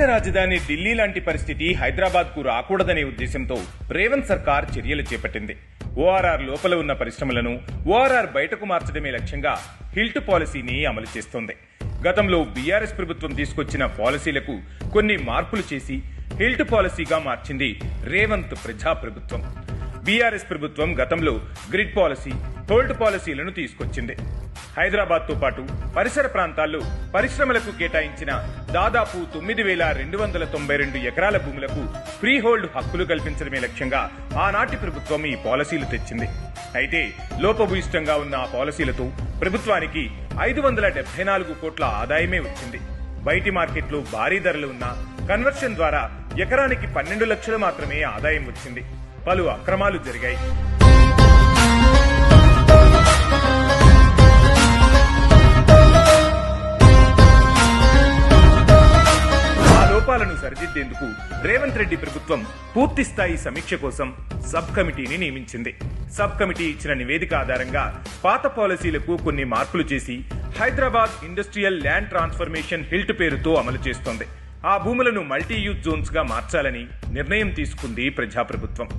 రాజధాని ఢిల్లీ లాంటి పరిస్థితి హైదరాబాద్ కు రాకూడదనే ఉద్దేశంతో రేవంత్ సర్కార్ చర్యలు చేపట్టింది. ఓఆర్ఆర్ లోపల ఉన్న పరిశ్రమలను ఓఆర్ఆర్ బయటకు మార్చడమే లక్ష్యంగా హిల్ట్ పాలసీని అమలు చేస్తోంది. గతంలో బీఆర్ఎస్ ప్రభుత్వం తీసుకొచ్చిన పాలసీలకు కొన్ని మార్పులు చేసి హిల్ట్ పాలసీగా మార్చింది రేవంత్ ప్రజా ప్రభుత్వం. బీఆర్ఎస్ ప్రభుత్వం గతంలో గ్రిడ్ పాలసీ, హోల్డ్ పాలసీలను తీసుకొచ్చింది. హైదరాబాద్ తో పాటు పరిసర ప్రాంతాల్లో పరిశ్రమలకు కేటాయించిన దాదాపు 9,292 ఎకరాల భూములకు ఫ్రీ హోల్డ్ హక్కులు కల్పించడమే లక్ష్యంగా ఆనాటి ప్రభుత్వం ఈ పాలసీలు తెచ్చింది. అయితే లోపభూయిష్టంగా ఉన్న ఆ పాలసీలతో ప్రభుత్వానికి 574 కోట్ల ఆదాయమే వచ్చింది. బయటి మార్కెట్లో భారీ ధరలు ఉన్న కన్వర్షన్ ద్వారా ఎకరానికి 12 లక్షలు మాత్రమే ఆదాయం వచ్చింది. పలు అక్రమాలు జరిగాయి. లోపాలను సరిదిద్దేందుకు రేవంత్ రెడ్డి ప్రభుత్వం పూర్తిస్థాయి సమీక్ష కోసం సబ్ కమిటీని నియమించింది. సబ్ కమిటీ ఇచ్చిన నివేదిక ఆధారంగా పాత పాలసీలకు కొన్ని మార్పులు చేసి Hyderabad industrial land transformation HILT పేరుతో అమలు చేస్తోంది. ఆ భూములను మల్టీ యూజ్ జోన్స్ గా మార్చాలని నిర్ణయం తీసుకుంది ప్రజాప్రభుత్వం.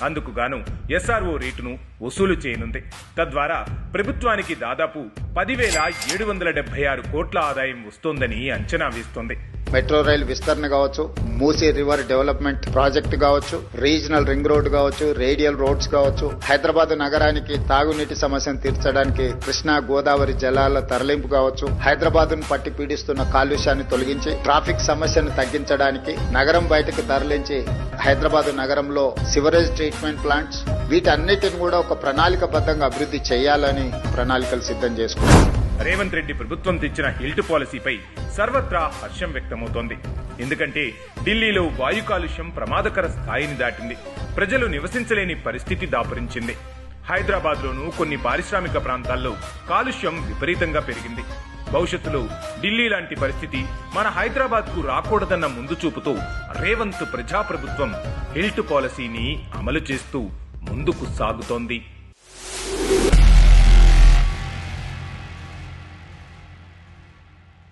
అందుకు గాను ఎస్ఆర్ఓ రేటును వసూలు చేయనుంది. తద్వారా ప్రభుత్వానికి దాదాపు 10,776 కోట్ల ఆదాయం వస్తోందని అంచనా వేస్తోంది. మెట్రో రైల్ విస్తరణ కావచ్చు, మూసీ రివర్ డెవలప్మెంట్ ప్రాజెక్టు కావచ్చు, రీజనల్ రింగ్ రోడ్ కావచ్చు, రేడియల్ రోడ్స్ కావచ్చు, హైదరాబాద్ నగరానికి తాగునీటి సమస్యను తీర్చడానికి కృష్ణా గోదావరి జలాల తరలింపు కావచ్చు, హైదరాబాద్ ను పట్టి పీడిస్తున్న కాలుష్యాన్ని తొలగించి ట్రాఫిక్ సమస్యను తగ్గించడానికి నగరం బయటకు తరలించి హైదరాబాద్ నగరంలో సివరేజ్ ట్రీట్మెంట్ ప్లాంట్స్, వీటన్నిటిని కూడా ఒక ప్రణాళికబద్ధంగా అభివృద్ధి చేయాలని ప్రణాళికలు సిద్ధం చేసుకున్నారు. రేవంత్ రెడ్డి ప్రభుత్వం తెచ్చిన హిల్ట్ పాలసీపై సర్వత్రా హర్షం వ్యక్తమవుతోంది. ఎందుకంటే ఢిల్లీలో వాయు కాలుష్యం ప్రమాదకర స్థాయిని దాటింది. ప్రజలు నివసించలేని పరిస్థితి దాపురించింది. హైదరాబాద్ లోనూ కొన్ని పారిశ్రామిక ప్రాంతాల్లో కాలుష్యం విపరీతంగా పెరిగింది. భవిష్యత్తులో ఢిల్లీ లాంటి పరిస్థితి మన హైదరాబాద్ కు రాకూడదన్న ముందు చూపుతో రేవంత్ ప్రజాప్రభుత్వం హిల్ట్ పాలసీని అమలు చేస్తూ ముందుకు సాగుతోంది.